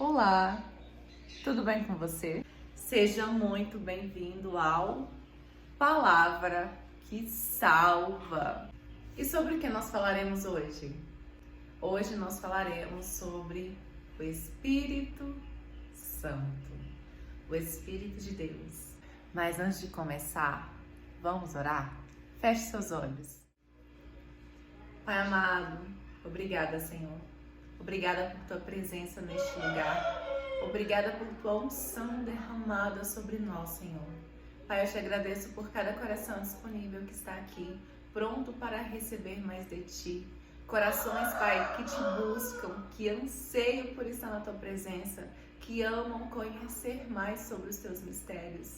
Olá, tudo bem com você? Seja muito bem-vindo ao Palavra que Salva. E sobre o que nós falaremos hoje? Hoje nós falaremos sobre o Espírito Santo, o Espírito de Deus. Mas antes de começar, vamos orar? Feche seus olhos. Pai amado, obrigada, Senhor. Obrigada por tua presença neste lugar. Obrigada por tua unção derramada sobre nós, Senhor. Pai, eu te agradeço por cada coração disponível que está aqui, pronto para receber mais de ti. Corações, Pai, que te buscam, que anseiam por estar na tua presença, que amam conhecer mais sobre os teus mistérios.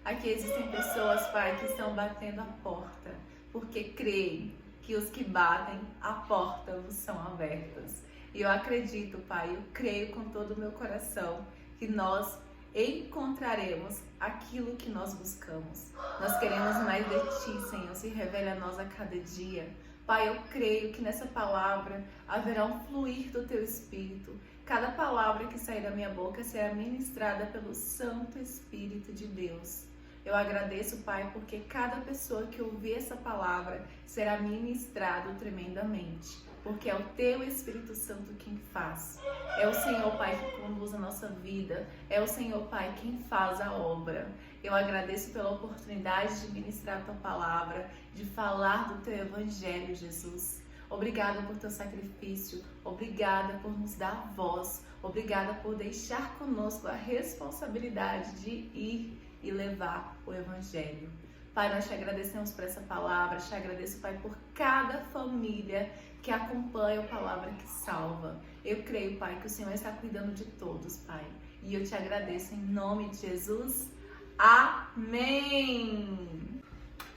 Aqui existem pessoas, Pai, que estão batendo a porta, porque creem que os que batem a porta vos são abertas. E eu acredito, Pai, eu creio com todo o meu coração que nós encontraremos aquilo que nós buscamos. Nós queremos mais de Ti, Senhor, se revele a nós a cada dia. Pai, eu creio que nessa palavra haverá um fluir do Teu Espírito. Cada palavra que sair da minha boca será ministrada pelo Santo Espírito de Deus. Eu agradeço, Pai, porque cada pessoa que ouvir essa palavra será ministrado tremendamente. Porque é o Teu Espírito Santo quem faz. É o Senhor, Pai, que conduz a nossa vida. É o Senhor, Pai, quem faz a obra. Eu agradeço pela oportunidade de ministrar a Tua palavra, de falar do Teu Evangelho, Jesus. Obrigada por Teu sacrifício. Obrigada por nos dar voz. Obrigada por deixar conosco a responsabilidade de ir e levar o Evangelho. Pai, nós te agradecemos por essa palavra, te agradeço, Pai, por cada família que acompanha a palavra que salva. Eu creio, Pai, que o Senhor está cuidando de todos, Pai. E eu te agradeço em nome de Jesus. Amém!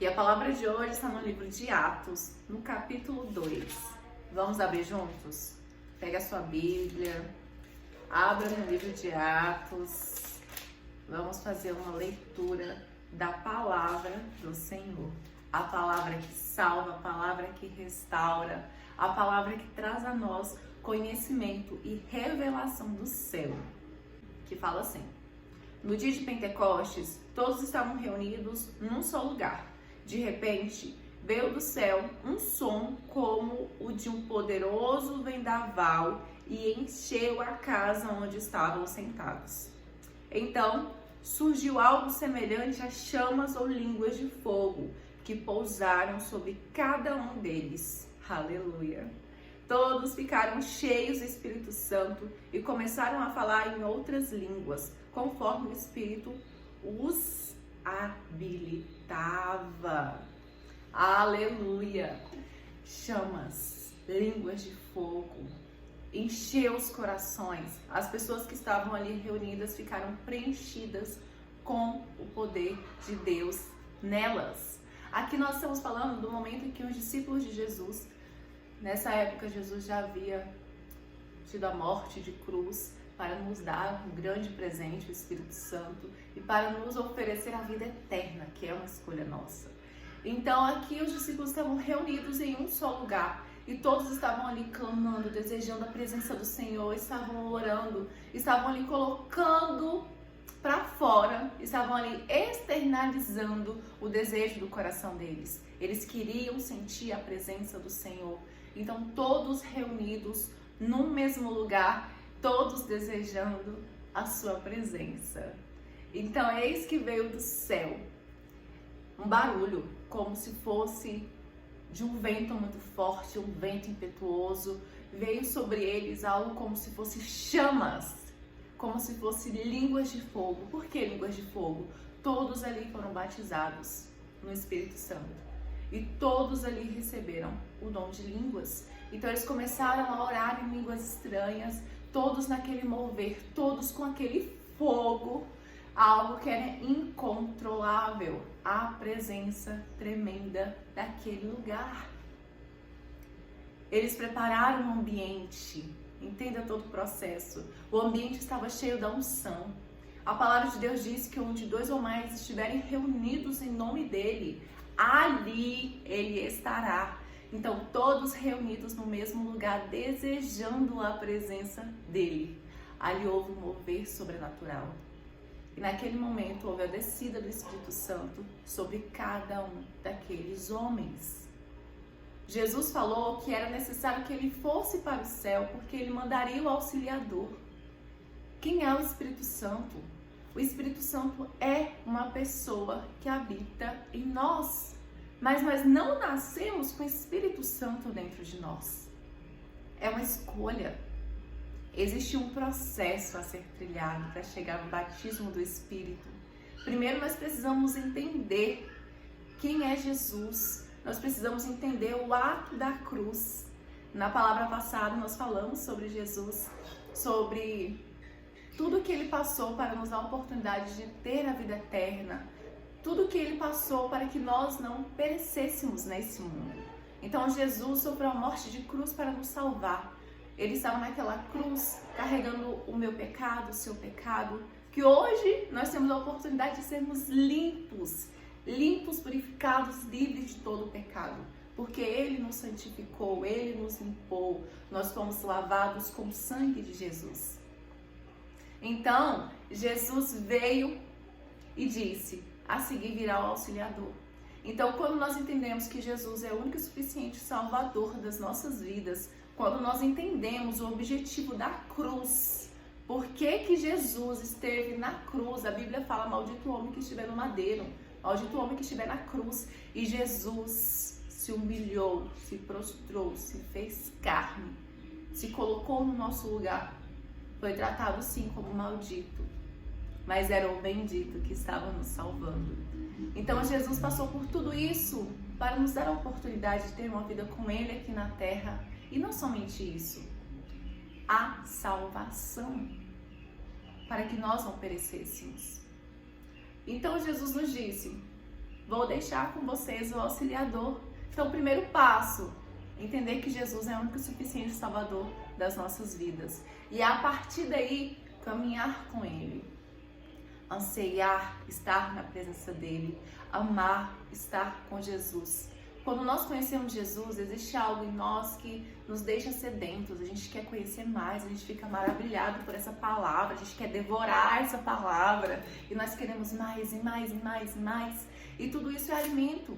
E a palavra de hoje está no livro de Atos, no capítulo 2. Vamos abrir juntos? Pega a sua Bíblia, abra no livro de Atos. Vamos fazer uma leitura da palavra do Senhor. A palavra que salva, a palavra que restaura, a palavra que traz a nós conhecimento e revelação do céu. Que fala assim: no dia de Pentecostes, todos estavam reunidos num só lugar. De repente, veio do céu um som como o de um poderoso vendaval e encheu a casa onde estavam sentados. Então, surgiu algo semelhante a chamas ou línguas de fogo que pousaram sobre cada um deles. Aleluia! Todos ficaram cheios do Espírito Santo e começaram a falar em outras línguas, conforme o Espírito os habilitava. Aleluia! Chamas, línguas de fogo, encheu os corações. As pessoas que estavam ali reunidas ficaram preenchidas com o poder de Deus nelas. Aqui nós estamos falando do momento em que os discípulos de Jesus, nessa época Jesus já havia tido a morte de cruz para nos dar um grande presente, o Espírito Santo, e para nos oferecer a vida eterna, que é uma escolha nossa. Então aqui os discípulos estavam reunidos em um só lugar. E todos estavam ali clamando, desejando a presença do Senhor, estavam orando, estavam ali colocando para fora, estavam ali externalizando o desejo do coração deles. Eles queriam sentir a presença do Senhor. Então todos reunidos num mesmo lugar, todos desejando a sua presença. Então eis que veio do céu um barulho, como se fosse de um vento muito forte, um vento impetuoso. Veio sobre eles algo como se fosse chamas, como se fosse línguas de fogo. Por que línguas de fogo? Todos ali foram batizados no Espírito Santo e todos ali receberam o dom de línguas. Então eles começaram a orar em línguas estranhas, todos naquele mover, todos com aquele fogo, algo que era incontrolável, a presença tremenda daquele lugar. Eles prepararam um ambiente, entenda todo o processo. O ambiente estava cheio da unção. A palavra de Deus diz que onde 2 ou mais estiverem reunidos em nome dele, ali ele estará. Então, todos reunidos no mesmo lugar, desejando a presença dele. ali houve um mover sobrenatural. E naquele momento houve a descida do Espírito Santo sobre cada um daqueles homens. Jesus falou que era necessário que ele fosse para o céu, porque ele mandaria o auxiliador. Quem é o Espírito Santo? O Espírito Santo é uma pessoa que habita em nós. Mas nós não nascemos com o Espírito Santo dentro de nós. É uma escolha. Existe um processo a ser trilhado para chegar no batismo do Espírito. Primeiro nós precisamos entender quem é Jesus. Nós precisamos entender o ato da cruz. Na palavra passada nós falamos sobre Jesus, sobre tudo que ele passou para nos dar a oportunidade de ter a vida eterna. Tudo que ele passou para que nós não perecêssemos nesse mundo. Então Jesus sofreu a morte de cruz para nos salvar. Ele estava naquela cruz carregando o meu pecado, o seu pecado, que hoje nós temos a oportunidade de sermos limpos, purificados, livres de todo o pecado. Porque ele nos santificou, ele nos limpou, nós fomos lavados com o sangue de Jesus. Então, Jesus veio e disse: a seguir virá o auxiliador. Então, quando nós entendemos que Jesus é o único e suficiente Salvador das nossas vidas, quando nós entendemos o objetivo da cruz, por que Jesus esteve na cruz, a Bíblia fala: maldito o homem que estiver no madeiro, maldito o homem que estiver na cruz, e Jesus se humilhou, se prostrou, se fez carne, se colocou no nosso lugar, foi tratado sim como maldito, mas era o bendito que estava nos salvando. Então Jesus passou por tudo isso para nos dar a oportunidade de ter uma vida com ele aqui na terra. E não somente isso, a salvação, para que nós não perecêssemos. Então Jesus nos disse: vou deixar com vocês o auxiliador. Então o primeiro passo, entender que Jesus é o único e suficiente Salvador das nossas vidas. E a partir daí, caminhar com ele. Anseiar estar na presença dele, amar estar com Jesus. Quando nós conhecemos Jesus, existe algo em nós que nos deixa sedentos, a gente quer conhecer mais, a gente fica maravilhado por essa palavra, a gente quer devorar essa palavra e nós queremos mais e mais e mais e mais. E tudo isso é alimento.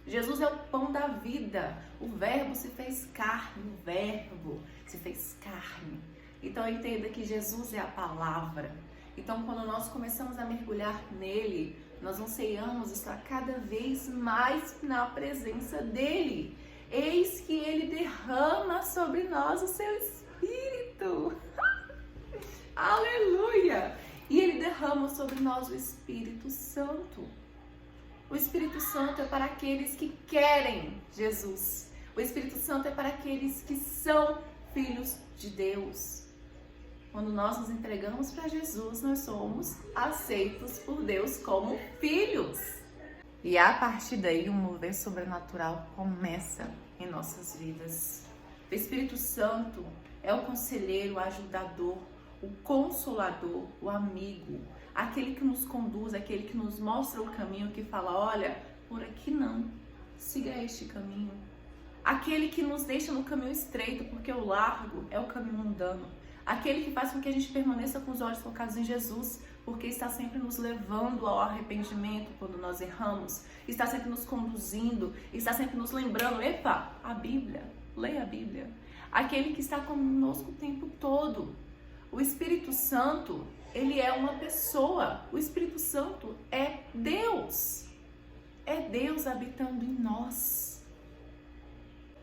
Jesus é o pão da vida, o verbo se fez carne, o verbo se fez carne. Então entenda que Jesus é a palavra. Então quando nós começamos a mergulhar nele, nós anseiamos estar cada vez mais na presença dele. Eis que ele derrama sobre nós o seu Espírito. Aleluia! E ele derrama sobre nós o Espírito Santo. O Espírito Santo é para aqueles que querem Jesus. O Espírito Santo é para aqueles que são filhos de Deus. Quando nós nos entregamos para Jesus, nós somos aceitos por Deus como filhos. E a partir daí, um mover sobrenatural começa em nossas vidas. O Espírito Santo é o conselheiro, o ajudador, o consolador, o amigo, aquele que nos conduz, aquele que nos mostra o caminho, que fala: olha, por aqui não, siga este caminho. Aquele que nos deixa no caminho estreito, porque o largo é o caminho mundano. Aquele que faz com que a gente permaneça com os olhos focados em Jesus, porque está sempre nos levando ao arrependimento quando nós erramos, está sempre nos conduzindo, está sempre nos lembrando: epa, a Bíblia, leia a Bíblia. Aquele que está conosco o tempo todo. O Espírito Santo, ele é uma pessoa. O Espírito Santo é Deus. É Deus habitando em nós.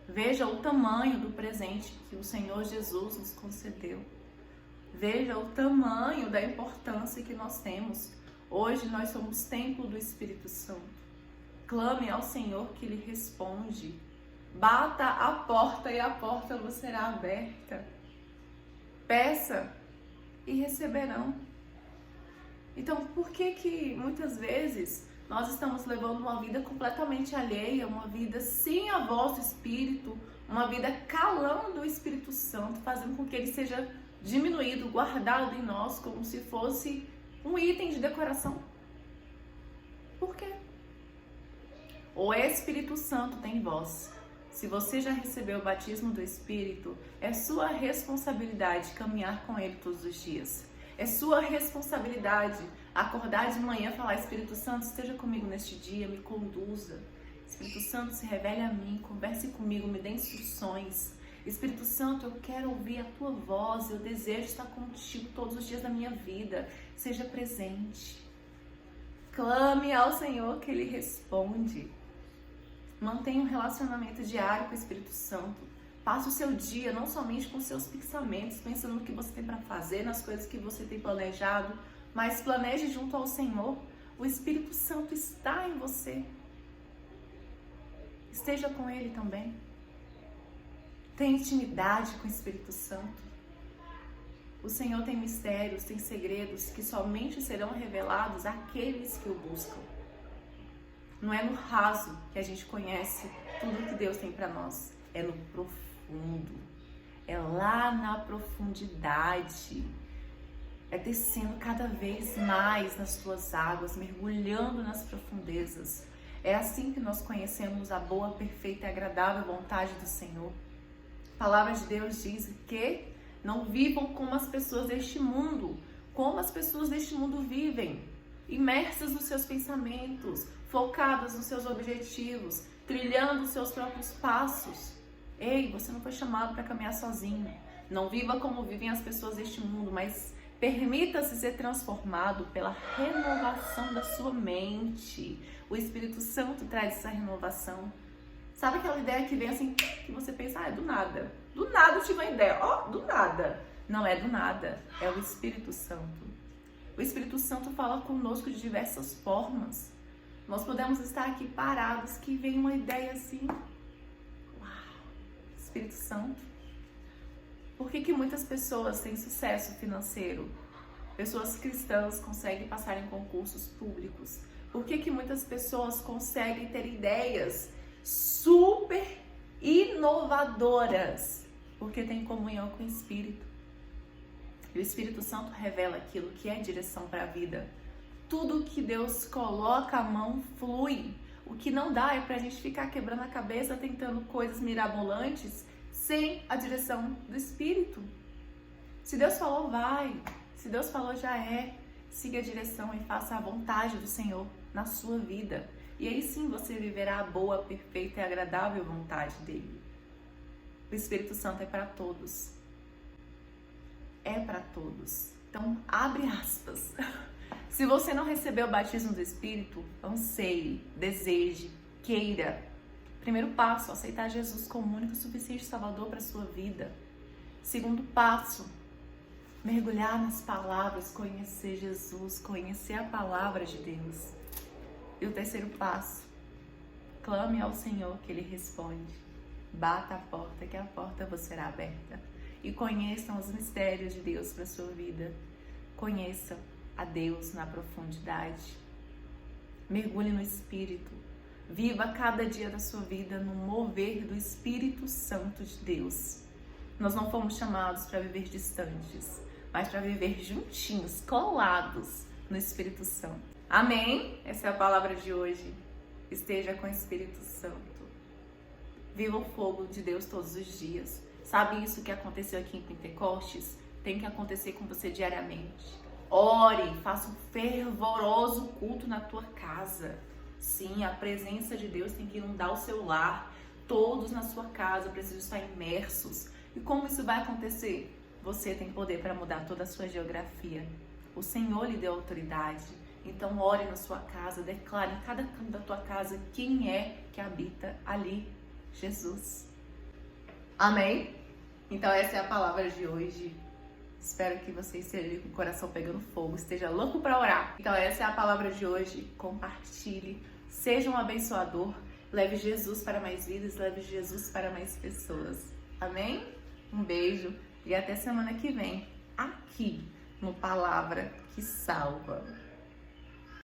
Veja o tamanho do presente que o Senhor Jesus nos concedeu. Veja o tamanho da importância que nós temos. Hoje nós somos templo do Espírito Santo. Clame ao Senhor que Ele responde. Bata a porta e a porta vos será aberta. Peça e receberão. Então, por que muitas vezes nós estamos levando uma vida completamente alheia, uma vida sem a voz do Espírito, uma vida calando o Espírito Santo, fazendo com que ele seja diminuído, guardado em nós como se fosse um item de decoração? Por quê? O Espírito Santo tem voz. Se você já recebeu o batismo do Espírito, é sua responsabilidade caminhar com Ele todos os dias. É sua responsabilidade acordar de manhã e falar: Espírito Santo, esteja comigo neste dia, me conduza. Espírito Santo, se revele a mim, converse comigo, me dê instruções. Espírito Santo, eu quero ouvir a tua voz, eu desejo estar contigo todos os dias da minha vida. Seja presente. Clame ao Senhor que Ele responde. Mantenha um relacionamento diário com o Espírito Santo. Passe o seu dia não somente com seus pensamentos, pensando no que você tem para fazer, nas coisas que você tem planejado, mas planeje junto ao Senhor. O Espírito Santo está em você. Esteja com Ele também. Tenha intimidade com o Espírito Santo. O Senhor tem mistérios, tem segredos que somente serão revelados àqueles que o buscam. Não é no raso que a gente conhece tudo que Deus tem para nós. É no profundo. É lá na profundidade. É descendo cada vez mais nas tuas águas, mergulhando nas profundezas. É assim que nós conhecemos a boa, perfeita e agradável vontade do Senhor. A palavra de Deus diz que não vivam como as pessoas deste mundo, como as pessoas deste mundo vivem, imersas nos seus pensamentos, focadas nos seus objetivos, trilhando os seus próprios passos. Ei, você não foi chamado para caminhar sozinho. Não viva como vivem as pessoas deste mundo, mas permita-se ser transformado pela renovação da sua mente. O Espírito Santo traz essa renovação. Sabe aquela ideia que vem assim, que você pensa, é do nada. Do nada eu tive uma ideia, do nada. Não é do nada, é o Espírito Santo. O Espírito Santo fala conosco de diversas formas. Nós podemos estar aqui parados, que vem uma ideia assim, uau, Espírito Santo. Por que muitas pessoas têm sucesso financeiro? Pessoas cristãs conseguem passar em concursos públicos. Por que muitas pessoas conseguem ter ideias super inovadoras? Porque tem comunhão com o Espírito. E o Espírito Santo revela aquilo que é direção para a vida. Tudo que Deus coloca a mão flui. O que não dá é pra gente ficar quebrando a cabeça, tentando coisas mirabolantes, sem a direção do Espírito. Se Deus falou, vai. Se Deus falou, já é. Siga a direção e faça a vontade do Senhor na sua vida. E aí sim você viverá a boa, perfeita e agradável vontade dele. O Espírito Santo é para todos. É para todos. Então, abre aspas. Se você não recebeu o batismo do Espírito, anseie, deseje, queira. Primeiro passo, aceitar Jesus como único e suficiente Salvador para a sua vida. Segundo passo, mergulhar nas palavras, conhecer Jesus, conhecer a palavra de Deus. E o terceiro passo, clame ao Senhor que Ele responde. Bata a porta, que a porta vos será aberta. E conheçam os mistérios de Deus para a sua vida. Conheça a Deus na profundidade. Mergulhe no Espírito. Viva cada dia da sua vida no mover do Espírito Santo de Deus. Nós não fomos chamados para viver distantes, mas para viver juntinhos, colados no Espírito Santo. Amém? Essa é a palavra de hoje. Esteja com o Espírito Santo. Viva o fogo de Deus todos os dias. Sabe isso que aconteceu aqui em Pentecostes? Tem que acontecer com você diariamente. Ore, faça um fervoroso culto na tua casa. Sim, a presença de Deus tem que inundar o seu lar. Todos na sua casa precisam estar imersos. E como isso vai acontecer? Você tem poder para mudar toda a sua geografia. O Senhor lhe deu autoridade. Então ore na sua casa, declare em cada canto da tua casa quem é que habita ali. Jesus. Amém? Então essa é a palavra de hoje. Espero que você esteja com o coração pegando fogo, esteja louco para orar. Então essa é a palavra de hoje. Compartilhe, seja um abençoador, leve Jesus para mais vidas, leve Jesus para mais pessoas. Amém? Um beijo e até semana que vem, aqui no Palavra que Salva.